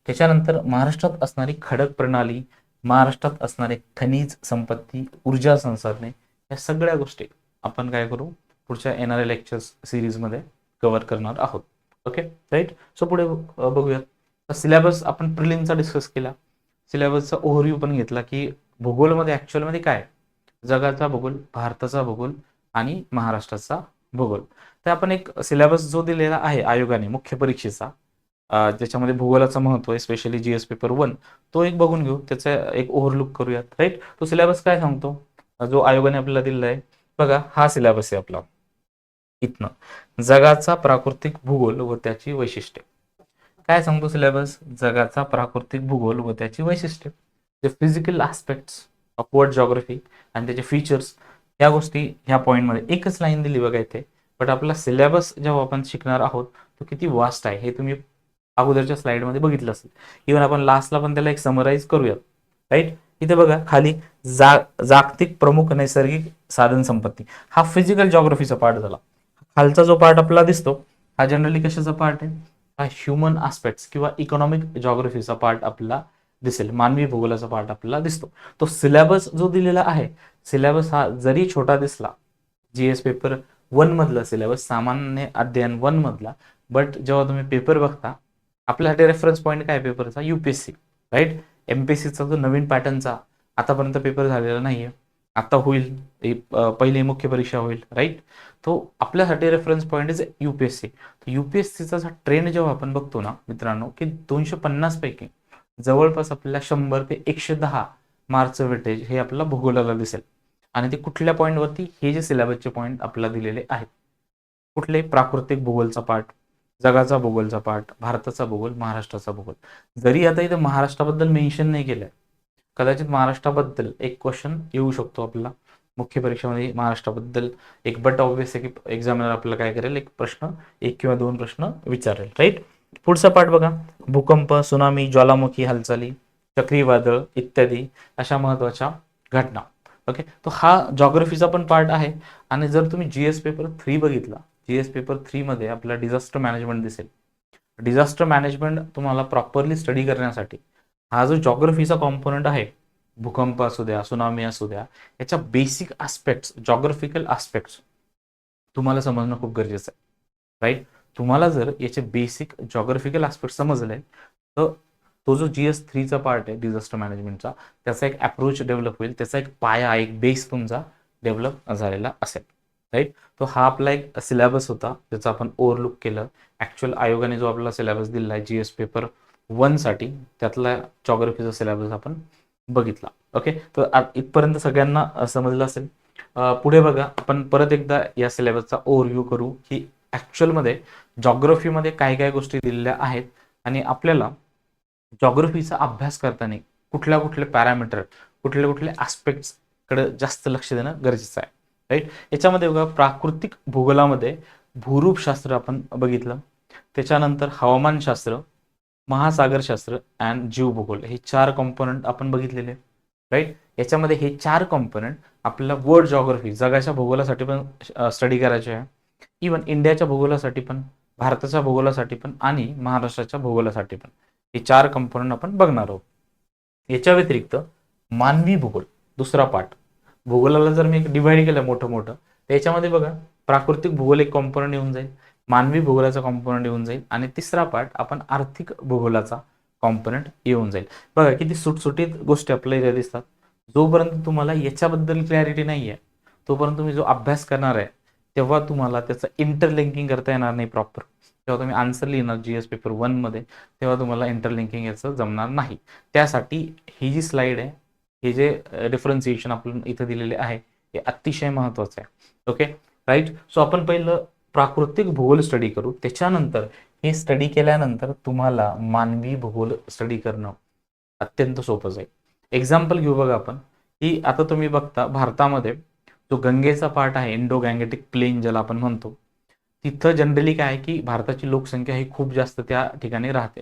त्याच्यानंतर महाराष्ट्रात असणारी खडक प्रणाली, महाराष्ट्रात असणारे खनिज संपत्ती, ऊर्जा संसाधने, या सगळ्या गोष्टी आपण काय करू पुढच्या येणाऱ्या लेक्चर्स सिरीजमध्ये कव्हर करणार आहोत. Okay, right. सो पुढे बघूयात. सिलेबस आपण प्रिलिमचा डिस्कस केला, सिलेबसचा ओव्हरव्ह्यू पण घेतला की भूगोलमध्ये ॲक्च्युअलमध्ये काय, जगाचा भूगोल, भारताचा भूगोल आणि महाराष्ट्राचा भूगोल. तर आपण एक सिलेबस जो दिलेला आहे आयोगाने मुख्य परीक्षेचा, ज्याच्यामध्ये भूगोलाचं महत्व आहे, स्पेशली GS पेपर 1, तो एक बघून घेऊ, त्याचा एक ओव्हरलुक करूयात, राईट. तो सिलेबस काय सांगतो जो आयोगाने आपल्याला दिलेला आहे. बघा हा सिलेबस आहे आपला. इथनं जगाचा प्राकृतिक भूगोल व त्याची वैशिष्ट्ये. काय सांगतो सिलेबस, जगाचा प्राकृतिक भूगोल व त्याची वैशिष्ट्ये, जे physical aspects of world geography आणि त्याचे फीचर्स, या गोष्टी ह्या पॉईंटमध्ये एकच लाईन दिली बघा इथे. बट आपला सिलेबस जेव्हा आपण शिकणार आहोत तो किती वास्ट आहे हे तुम्ही अगोदरच्या स्लाइडमध्ये बघितलं असेल. इव्हन आपण लास्टला पण त्याला एक समराईज करूयात, राईट. इथे बघा खाली जागतिक प्रमुख नैसर्गिक साधन संपत्ती, हा फिजिकल जॉग्राफीचा पार्ट झाला. खालचा जो पार्ट आपल्याला दिसतो हा जनरली कशाचा पार्ट आहे, हा ह्युमन आस्पेक्ट्स किंवा इकॉनॉमिक जॉग्राफीचा पार्ट आपल्याला दिसेल, मानवी भूगोलाचा पार्ट आपल्याला दिसतो. तो सिलेबस जो दिलेला आहे, सिलेबस हा जरी छोटा दिसला, GS पेपर 1 मधला सिलेबस, सामान्य अध्ययन 1 मधला, बट जेव्हा तुम्ही पेपर बघता आपल्यासाठी रेफरन्स पॉईंट काय पेपरचा, UPSC, राईट. MPSCचा जो नवीन पॅटर्नचा आतापर्यंत पेपर झालेला नाहीये, आता होईल, पहिली मुख्य परीक्षा होईल, राईट. तो आपल्यासाठी रेफरन्स पॉईंट इज UPSC. UPSCचा ट्रेंड जेव्हा आपण बघतो ना मित्रांनो, की 250 पैकी जवळपास आपल्याला 100 ते 110 मार्कचं वेटेज हे आपल्याला भूगोलाला दिसेल. आणि ते कुठल्या पॉईंटवरती, हे जे सिलेबसचे पॉईंट आपल्याला दिलेले आहेत, कुठले, प्राकृतिक भूगोलचा पार्ट, जगाचा भूगोलचा पार्ट, भारताचा भूगोल, महाराष्ट्राचा भूगोल. जरी आता इथं महाराष्ट्राबद्दल मेन्शन नाही केलंय, कदाचित महाराष्ट्राबद्दल एक क्वेश्चन येऊ शकतो आपला मुख्य परीक्षेमध्ये महाराष्ट्राबद्दल एक, बट ऑब्वियस आहे की एक्झामिनर आपल्याला काय करेल, एक प्रश्न, 1 किंवा 2 प्रश्न विचारेल, राईट. पुढचा पार्ट बघा, भूकंप, सुनामी, ज्वालामुखी हालचाली, चक्रीवादळ इत्यादी अशा महत्वाच्या घटना. ओके, तो हा जॉग्राफीचा पण पार्ट आहे. आणि जर तुम्ही GS पेपर 3 बघितला, GS पेपर 3 मध्ये आपल्याला डिझास्टर मॅनेजमेंट दिसेल. डिझास्टर मॅनेजमेंट तुम्हाला प्रॉपरली स्टडी करण्यासाठी हा जो जॉग्राफीचा कॉम्पोनंट आहे, भूकंप असू द्या, सुनामी असू द्या, याच्या बेसिक आस्पेक्ट्स, जॉग्राफिकल आस्पेक्ट्स तुम्हाला समजणं खूप गरजेचं आहे, राईट. तुम्हाला जर याचे बेसिक जॉग्राफिकल आस्पेक्ट समजले तर तो जो GS 3चा पार्ट आहे डिझास्टर मॅनेजमेंटचा, त्याचा एक अप्रोच डेव्हलप होईल, त्याचा एक पाया, एक बेस तुमचा डेव्हलप झालेला असेल, राईट. तो हा आपला एक सिलेबस होता ज्याचा आपण ओव्हरलुक केलं. ॲक्च्युअल आयोगाने जो आपला सिलेबस दिला आहे GS पेपर 1 साठी, त्यातला जॉग्राफीचा सिलेबस आपण बघितला. ओके, तर इथपर्यंत सगळ्यांना समजलं असेल. पुढे बघा आपण परत एकदा या सिलेबसचा ओव्हरव्ह्यू करू की ॲक्च्युअलमध्ये जॉग्राफीमध्ये काय काय गोष्टी दिलेल्या आहेत आणि आपल्याला जॉग्राफीचा अभ्यास करताना कुठल्या कुठले पॅरामीटर, कुठले कुठले कडे जास्त लक्ष देणं गरजेचं आहे, राईट. याच्यामध्ये बघा प्राकृतिक भूगोलामध्ये भूरूपशास्त्र आपण बघितलं, त्याच्यानंतर हवामानशास्त्र, महासागरशास्त्र अँड जीवभूगोल हे 4 कॉम्पोनंट आपण बघितलेले, राईट. याच्यामध्ये हे 4 कॉम्पोनंट आपल्याला वर्ल्ड जॉग्राफी जगाच्या भूगोलासाठी पण स्टडी करायचे आहे. इवन इंडियाच्या भूगोलासाठी पण, भारताच्या भूगोलासाठी पण आणि महाराष्ट्राच्या भूगोलासाठी पण हे 4 कॉम्पोनंट आपण बघणार आहोत. याच्या व्यतिरिक्त मानवी भूगोल दुसरा पार्ट, भूगोलाला जर मी डिवाइड केलं मोठं मोठं, त्याच्यामध्ये बघा प्राकृतिक भूगोल एक कॉम्पोनंट येऊन जाईल, मानवी भूगोलाचा कॉम्पोनंट येऊन जाईल आणि तिसरा पार्ट आपण आर्थिक भूगोलाचा कॉम्पोनंट येऊन जाईल. बघा किती सुटसुटीत गोष्टी आपल्याला दिसतात. जोपर्यंत तुम्हाला याच्याबद्दल क्लॅरिटी नाही आहे तोपर्यंत तुम्ही जो अभ्यास करणार आहे तेव्हा तुम्हाला त्याचं इंटरलिंकिंग करता येणार नाही प्रॉपर. जेव्हा तुम्ही आन्सर लिहिणार GS पेपर 1 मध्ये तेव्हा तुम्हाला इंटरलिंकिंग याचं जमणार नाही. त्यासाठी ही जी स्लाइड आहे, हे जे डिफरन्सिएशन आपण इथं दिलेले आहे हे अतिशय महत्त्वाचं आहे. Okay right. सो आपण पहिलं प्राकृतिक भूगोल स्टडी करू, त्याच्यानंतर हे स्टडी केल्यानंतर तुम्हाला मानवी भूगोल स्टडी करणं अत्यंत सोपं जाईल. एक्झाम्पल घेऊ बघा आपण, की आता तुम्ही बघता भारतामध्ये जो गंगेचा पार्ट आहे, इंडो गँगेटिक प्लेन ज्याला आपण म्हणतो, तिथं जनरली काय आहे की भारताची लोकसंख्या ही खूप जास्त त्या ठिकाणी राहते.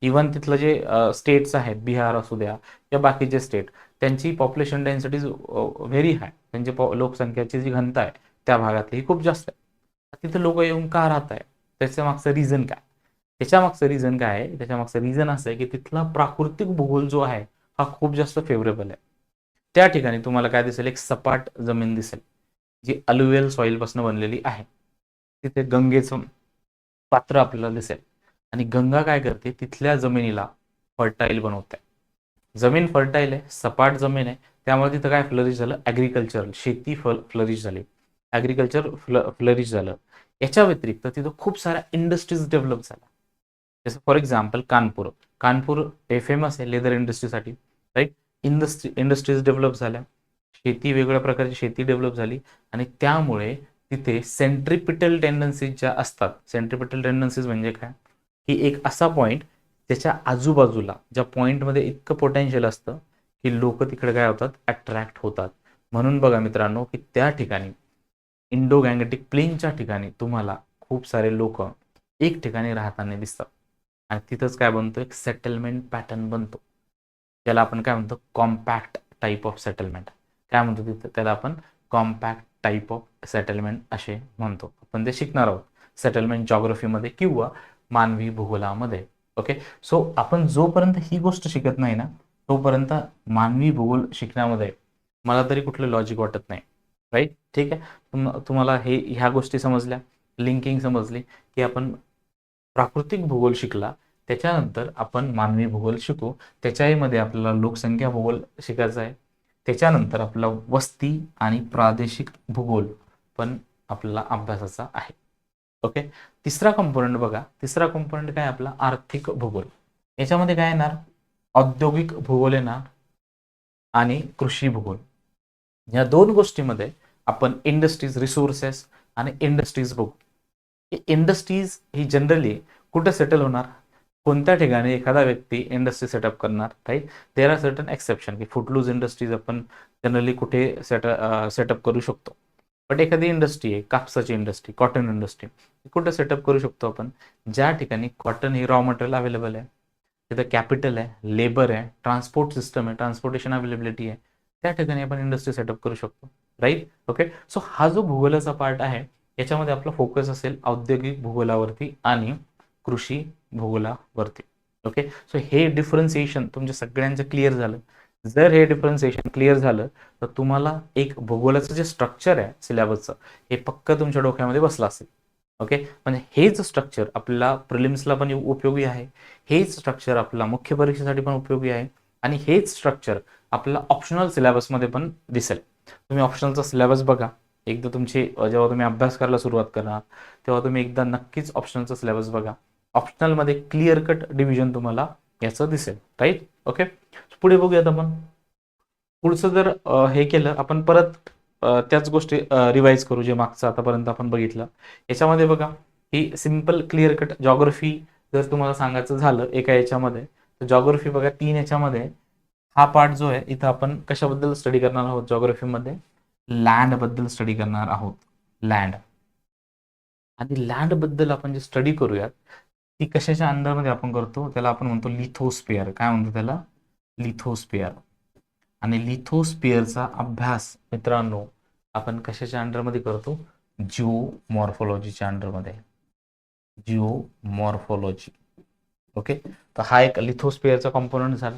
इवन तिथलं जे स्टेट्स आहेत, बिहार असू द्या या बाकीचे स्टेट, त्यांची पॉप्युलेशन डेन्सिटी व्हेरी हाय, त्यांची लोकसंख्याची जी घनता आहे त्या भागातली ही खूप जास्त आहे. तिथं लोक येऊन का राहत आहे, त्याच्यामागचं रिझन काय? त्याच्यामागचं रिझन काय आहे? त्याच्यामागचं रिझन असं आहे की तिथला प्राकृतिक भूगोल जो आहे हा खूप जास्त फेवरेबल आहे. त्या ठिकाणी तुम्हाला काय दिसेल, एक सपाट जमीन दिसेल जी अल्युवियल सॉइल पासून बनलेली आहे. तिथे गंगेचं पात्र आपल्याला दिसेल आणि गंगा काय करते, तिथल्या जमिनीला फर्टाईल बनवते. जमीन फर्टाईल आहे, सपाट जमीन आहे, त्यामुळे तिथं काय फ्लरिश झालं, ॲग्रिकल्चर, शेती फ्लरिश झाली, ॲग्रिकल्चर फ्लरिश झालं. याच्या व्यतिरिक्त तिथं खूप साऱ्या इंडस्ट्रीज डेव्हलप झाल्या. जसं फॉर एक्झाम्पल कानपूर, कानपूर हे फेमस आहे लेदर इंडस्ट्रीसाठी, राईट. इंडस्ट्रीज डेव्हलप झाल्या, शेती वेगवेगळ्या प्रकारची शेती डेव्हलप झाली आणि त्यामुळे तिथे सेंट्रिपिटल टेंडन्सीज ज्या असतात, सेंट्रिपिटल टेंडन्सीज म्हणजे काय, की एक असा पॉईंट त्याच्या आजूबाजूला ज्या पॉईंटमध्ये इतकं पोटेन्शियल असतं की लोक तिकडे काय होतात, अट्रॅक्ट होतात. म्हणून बघा मित्रांनो की त्या ठिकाणी इंडो गँगेटिक प्लेनच्या ठिकाणी तुम्हाला खूप सारे लोक एक ठिकाणी राहताना दिसतात आणि तिथंच काय बनतो, एक सेटलमेंट पॅटर्न बनतो, त्याला आपण काय म्हणतो, कॉम्पॅक्ट टाईप ऑफ सेटलमेंट. काय म्हणतो तिथं, त्याला आपण कॉम्पॅक्ट टाईप ऑफ सेटलमेंट असे म्हणतो. आपण ते शिकणार आहोत सेटलमेंट जॉग्रफीमध्ये किंवा मानवी भूगोलामध्ये. ओके. सो आपण जोपर्यंत ही गोष्ट शिकत नाही ना तोपर्यंत मानवी भूगोल शिकण्यामध्ये मला तरी कुठलं लॉजिक वाटत नाही, राईट. ठीक आहे. तुम्हाला ह्या गोष्टी समजल्या, लिंकिंग समजली की आपण प्राकृतिक भूगोल शिकला, त्याच्यानंतर आपण मानवी भूगोल शिकू. त्याच्यामध्ये आपल्याला लोकसंख्या भूगोल शिकायचा आहे, त्याच्यानंतर आपला वस्ती आणि प्रादेशिक भूगोल पण आपल्याला अभ्यासाचा आहे. ओके. तिसरा कंपोनंट बघा, तिसरा कंपोनंट काय आपला, आर्थिक भूगोल. याच्यामध्ये काय येणार, औद्योगिक भूगोल येणार आणि कृषी भूगोल. या दोन गोष्टीमध्ये आपण इंडस्ट्रीज, रिसोर्सेस आणि इंडस्ट्रीज बघू. इंडस्ट्रीज ही जनरली कुठे सेटल होणार, कोणत्या ठिकाणी एखादा व्यक्ती इंडस्ट्री सेटअप करणार, right. There are certain exception की फुटलूज इंडस्ट्रीज आपण जनरली कुठे सेटअप करू शकतो. बट एखादी इंडस्ट्री आहे, कापसाची इंडस्ट्री, कॉटन इंडस्ट्री, कुठे सेटअप करू शकतो आपण, ज्या ठिकाणी कॉटन ही रॉ मटेरियल अवेलेबल आहे, तिथं कॅपिटल आहे, लेबर आहे, ट्रान्सपोर्ट सिस्टम आहे, ट्रान्सपोर्टेशन अवेलेबिलिटी आहे, त्या ठिकाणी आपण इंडस्ट्री सेटअप करू शकतो, राईट. ओके. सो हा जो भूगोलाचा पार्ट आहे याच्यामध्ये आपला फोकस असेल औद्योगिक भूगोलावरती आणि कृषी भूगोलावरती. ओके. सो हे डिफरन्सिएशन तुमच्या सगळ्यांचं क्लिअर झालं. जर हे डिफरन्सिएशन क्लिअर झालं तर तुम्हाला एक भूगोलाचं जे स्ट्रक्चर आहे सिलेबसचं हे पक्क तुमच्या डोक्यामध्ये बसलं असेल. ओके. म्हणजे हेच स्ट्रक्चर आपल्याला प्रिलिम्सला पण उपयोगी आहे, हेच स्ट्रक्चर आपल्याला मुख्य परीक्षेसाठी पण उपयोगी आहे आणि हेच स्ट्रक्चर आपल्याला ऑप्शनल सिलेबसमध्ये पण दिसेल. तुम्ही ऑप्शनलचा सिलेबस बघा एकदा, तुमची जेव्हा तुम्ही अभ्यास करायला सुरुवात करणार तेव्हा तुम्ही एकदा नक्कीच ऑप्शनलचा सिलेबस बघा. ऑप्शनलमध्ये क्लिअर कट डिव्हिजन तुम्हाला याचं दिसेल, राईट. ओके. पुढे बघूयात आपण. पुढचं जर हे केलं आपण परत त्याच गोष्टी रिवाइज करू जे मागचं आतापर्यंत आपण बघितलं. याच्यामध्ये बघा ही सिम्पल क्लिअर कट जॉग्रफी जर तुम्हाला सांगायचं झालं एका याच्यामध्ये, तर जॉग्रफी बघा 3 याच्यामध्ये हा पार्ट जो आहे इथं आपण कशाबद्दल स्टडी करणार आहोत, जॉग्रफीमध्ये लँड बद्दल स्टडी करणार आहोत. लँड आणि लँड बद्दल आपण जे स्टडी करूयात ती कशाच्या अंडरमध्ये आपण करतो, त्याला आपण म्हणतो लिथोस्फिअर. काय म्हणतो त्याला? लिथोस्फिअर. आणि लिथोस्फिअरचा अभ्यास मित्रांनो आपण कशाच्या अंडरमध्ये करतो? जिओमॉर्फॉलॉजीच्या अंडरमध्ये. जिओमॉर्फॉलॉजी. ओके. तर हा एक लिथोस्फिअरचा कॉम्पोनंट झाला.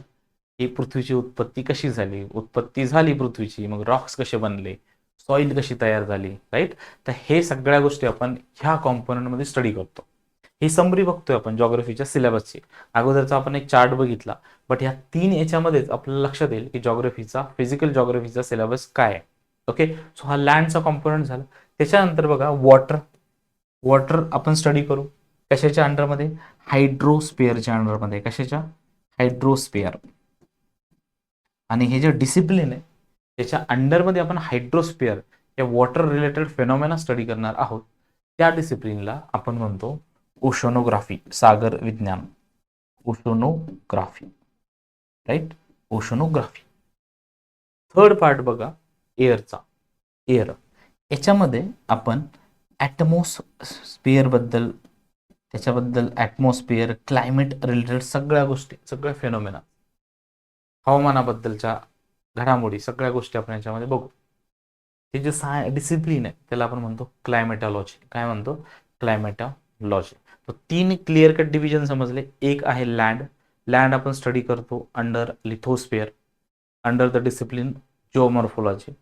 ही पृथ्वीची उत्पत्ती कशी झाली, उत्पत्ती झाली पृथ्वीची, मग रॉक्स कसे बनले, सॉइल कशी तयार झाली, राईट. तर हे सगळ्या गोष्टी आपण ह्या कॉम्पोनंटमध्ये स्टडी करतो. ही समरी बघतोय आपण जॉग्रफीच्या सिलेबसची. अगोदरचा आपण एक चार्ट बघितला, बट ह्या 3 याच्यामध्येच आपल्याला लक्षात येईल की जॉग्रफीचा, फिजिकल जॉग्रफीचा सिलेबस काय आहे. ओके. सो हा लँडचा कॉम्पोनंट झाला. त्याच्यानंतर बघा वॉटर. वॉटर आपण स्टडी करू कशाच्या अंडरमध्ये? हायड्रोस्फिअरच्या अंडरमध्ये. कशाच्या? हायड्रोस्फिअर. आणि हे जे डिसिप्लिन आहे त्याच्या अंडरमध्ये आपण हायड्रोस्फिअर या वॉटर रिलेटेड फेनॉमेना स्टडी करणार आहोत. त्या डिसिप्लिनला आपण म्हणतो ओशनोग्राफी, सागर विज्ञान. Oceanography, right. Oceanography. Third part बघा एअरचा. एअर. याच्यामध्ये आपण ॲटमॉस्फिअर बद्दल, त्याच्याबद्दल ॲटमॉस्फिअर, क्लायमेट रिलेटेड सगळ्या गोष्टी, सगळ्या फेनॉमेना, हवामानाबद्दलच्या घडामोडी, सगळ्या गोष्टी आपण याच्यामध्ये बघू. हे जे डिसिप्लिन आहे त्याला आपण म्हणतो क्लायमेटॉलॉजी. काय म्हणतो? क्लायमेटॉलॉजी. तर 3 क्लिअर कट डिव्हिजन समजले. एक आहे लँड. लँड आपण स्टडी करतो under lithosphere, under the discipline geomorphology.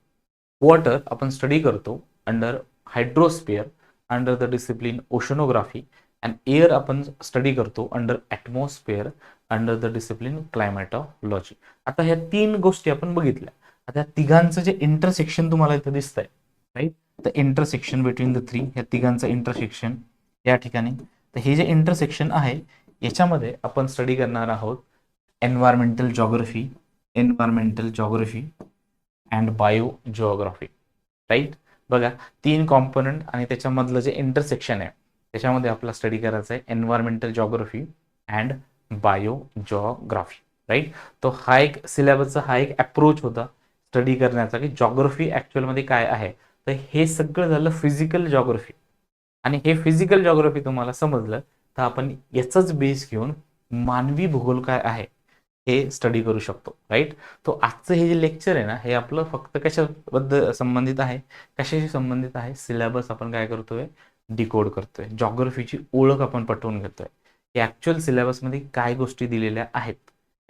Water आपण स्टडी करतो under hydrosphere, under the discipline oceanography. And air आपण स्टडी करतो under atmosphere, under the discipline climatology. आता ह्या 3 गोष्टी आपण बघितल्या. आता तिघांचं जे इंटरसेक्शन तुम्हाला इथं दिसतंय, right. The intersection between the 3, ह्या तिघांचं इंटरसेक्शन या ठिकाणी. तर हे जे इंटरसेक्शन आहे याच्यामध्ये आपण स्टडी करणार आहोत environmental geography, environmental geography and biogeography, right. बघा 3 कॉम्पोनंट आणि त्याच्यामधलं जे इंटरसेक्शन आहे त्याच्यामध्ये आपला स्टडी करायचा आहे environmental geography and biogeography, right. तो हा एक सिलेबसचा हा एक अप्रोच होता स्टडी करण्याचा की जॉग्रफी ॲक्च्युअलमध्ये काय आहे. तर हे सगळं झालं फिजिकल जॉग्रफी. आणि हे फिजिकल जॉग्रफी तुम्हाला समजलं तर आपण याचाच बेस घेऊन मानवी भूगोल काय आहे हे स्टडी करू शकतो, राईट. तो आजचं हे जे लेक्चर आहे ना हे आपलं फक्त कशाबद्दल संबंधित आहे, कशाशी संबंधित आहे? सिलेबस आपण काय करतोय? डिकोड करतोय. जॉग्रफीची ओळख आपण पटवून घेतोय की ॲक्च्युअल सिलेबसमध्ये काय गोष्टी दिलेल्या आहेत,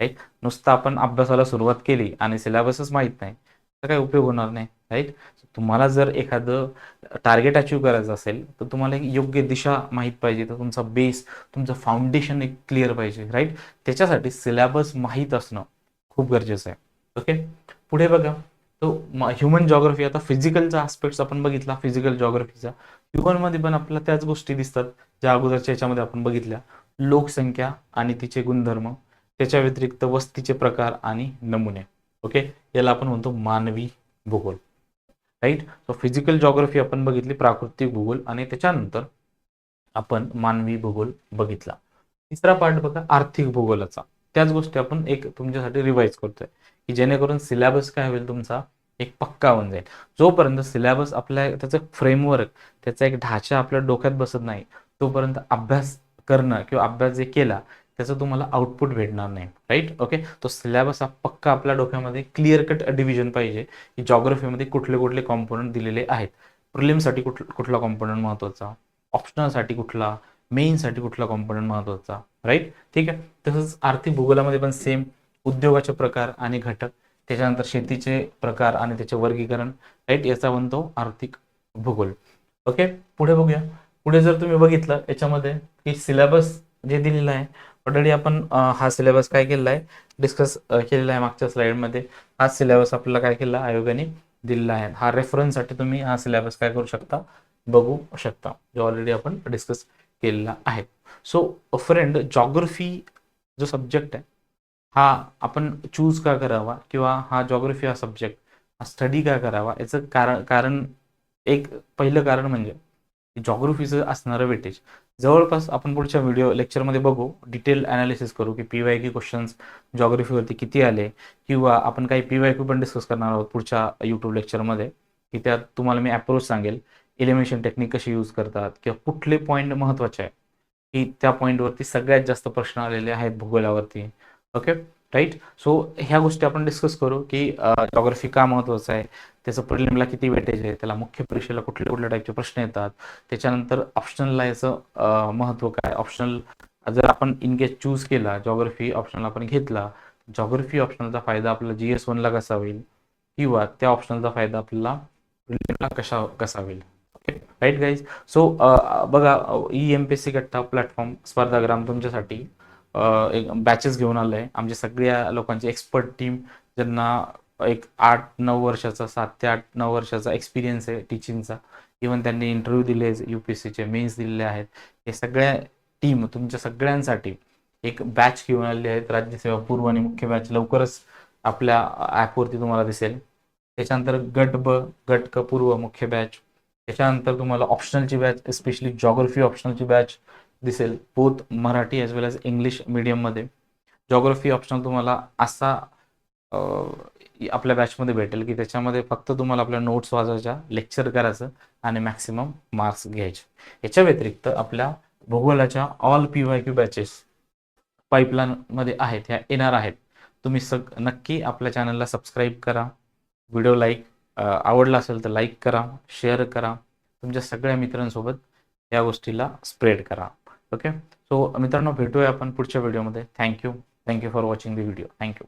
राईट. नुसतं आपण अभ्यासाला सुरुवात केली आणि सिलेबसच माहीत नाही तर काय उपयोग होणार नाही, राईट. तुम्हाला जर एखादं टार्गेट अचीव करायचं असेल तर तुम्हाला एक योग्य दिशा माहीत पाहिजे, तर तुमचा बेस, तुमचं फाउंडेशन एक क्लिअर पाहिजे, राईट. त्याच्यासाठी सिलेबस माहीत असणं खूप गरजेचं आहे. ओके. पुढे बघा तो ह्युमन जॉग्रफी. आता फिजिकलचा आस्पेक्ट्स आपण बघितला फिजिकल जॉग्रफीचा. ह्युमनमध्ये पण आपल्याला त्याच गोष्टी दिसतात ज्या अगोदरच्या याच्यामध्ये आपण बघितल्या. लोकसंख्या आणि तिचे गुणधर्म, त्याच्या व्यतिरिक्त वस्तीचे प्रकार आणि नमुने. ओके. याला आपण म्हणतो मानवी भूगोल, राईट. सो फिजिकल जॉग्रफी आपण बघितली, प्राकृतिक भूगोल, आणि त्याच्यानंतर आपण मानवी भूगोल बघितला. तिसरा पार्ट बघा आर्थिक भूगोलाचा. त्याच गोष्टी आपण एक तुमच्यासाठी रिवाइज करतोय की जेणेकरून सिलेबस काय होईल तुमचा एक पक्का होऊन जाईल. जोपर्यंत सिलेबस आपल्या त्याचं फ्रेमवर्क, त्याचा एक ढाचा आपल्या डोक्यात बसत नाही तोपर्यंत अभ्यास करणं किंवा अभ्यास जे केला त्याचं तुम्हाला आउटपुट भेटणार नाही, राईट. ओके. तो सिलेबस हा पक्का आपल्या डोक्यामध्ये क्लिअर कट डिव्हिजन पाहिजे की जॉग्रफीमध्ये कुठले कुठले कॉम्पोनंट दिलेले आहेत. प्रिलिमसाठी कुठला कॉम्पोनंट महत्त्वाचा, ऑप्शनलसाठी कुठला, मेइनसाठी कुठला कॉम्पोनंट महत्त्वाचा, राईट. ठीक आहे. तसंच आर्थिक भूगोलामध्ये पण सेम उद्योगाचे प्रकार आणि घटक, त्याच्यानंतर शेतीचे प्रकार आणि त्याचे वर्गीकरण, राईट. याचा बनतो आर्थिक भूगोल. ओके. पुढे बघूया. पुढे जर तुम्ही बघितलं याच्यामध्ये की सिलेबस जे दिलेलं आहे ऑलरेडी आपण हा सिलेबस काय केलेला आहे डिस्कस केलेला आहे मागच्या स्लाइडमध्ये. हा सिलेबस आपल्याला काय केला आयोगाने दिलेला आहे. हा रेफरन्ससाठी तुम्ही हा सिलेबस काय करू शकता, बघू शकता, जो ऑलरेडी आपण डिस्कस केलेला आहे. सो फ्रेंड, जॉग्रफी जो सब्जेक्ट आहे हा आपण चूज का करावा किंवा हा जॉग्रफी हा सब्जेक्ट हा स्टडी का करावा याचं कारण एक पहिलं कारण म्हणजे जॉग्रफीचं असणारं वेटेज. जवळपास आपण पुढच्या व्हिडिओ लेक्चरमध्ये बघू, डिटेल ॲनालिसिस करू की PYQ क्वेश्चन्स जॉग्रफीवरती किती आले, किंवा आपण काही PYQ पण डिस्कस करणार आहोत पुढच्या यूट्यूब लेक्चरमध्ये की त्यात तुम्हाला मी अप्रोच सांगेल, एलिमिनेशन टेक्निक कशी यूज करतात किंवा कुठले पॉईंट महत्त्वाचे आहे की त्या पॉईंटवरती सगळ्यात जास्त प्रश्न आलेले आहेत भूगोलावरती. Okay, right. सो ह्या गोष्टी आपण डिस्कस करू की जॉग्राफी का महत्त्वाचं आहे, त्याचं प्रिलिमला किती वेटेज आहे, त्याला मुख्य परीक्षेला कुठल्या कुठल्या टाईपचे प्रश्न येतात, त्याच्यानंतर ऑप्शनलला याचं महत्त्व काय. ऑप्शनल जर आपण इन केस चूज केला जॉग्राफी ऑप्शनल आपण घेतला, जॉग्राफी ऑप्शनलचा फायदा आपल्याला GS1ला कसा होईल किंवा त्या ऑप्शनलचा फायदा आपल्याला प्रिलिमला कसा होईल. Okay, right guys. सो बघा, EMPSC गट्टा प्लॅटफॉर्म स्पर्धाग्राम तुमच्यासाठी एक बॅचेस घेऊन आलं आहे. आमच्या सगळ्या लोकांची एक्सपर्ट टीम, ज्यांना एक 8-9 वर्षाचा, 7 ते 8-9 वर्षाचा एक्सपिरियन्स आहे टीचिंगचा. इव्हन त्यांनी इंटरव्ह्यू दिले, UPSCचे मेन्स दिलेले आहेत. हे सगळ्या टीम तुमच्या सगळ्यांसाठी एक बॅच घेऊन आलेली आहेत. राज्यसेवा पूर्व आणि मुख्य बॅच लवकरच आपल्या ॲपवरती तुम्हाला दिसेल. त्याच्यानंतर गट ब, गट क पूर्व मुख्य बॅच. त्याच्यानंतर तुम्हाला ऑप्शनलची बॅच, स्पेशली जॉग्राफी ऑप्शनलची बॅच दिसेल, बोथ मराठी ॲज वेल एज इंग्लिश मीडियममध्ये. जॉग्राफी ऑप्शनल तुम्हाला असा आपल्या बॅचमध्ये भेटेल की त्याच्यामध्ये फक्त तुम्हाला आपल्या नोट्स वाचायच्या, लेक्चर करायचं आणि मॅक्सिमम मार्क्स घ्यायचे. याच्या व्यतिरिक्त आपल्या भूगोलाच्या ऑल PYQ बॅचेस पाईपलाईनमध्ये आहेत, ह्या येणार आहेत. तुम्ही नक्की आपल्या चॅनलला सबस्क्राईब करा, व्हिडिओ आवडला असेल तर लाईक करा, शेअर करा, तुमच्या सगळ्या मित्रांसोबत या गोष्टीला स्प्रेड करा. ओके, सो मित्रांनो, भेटूया आपण पुढच्या व्हिडिओमध्ये. Thank you for watching the video. Thank you.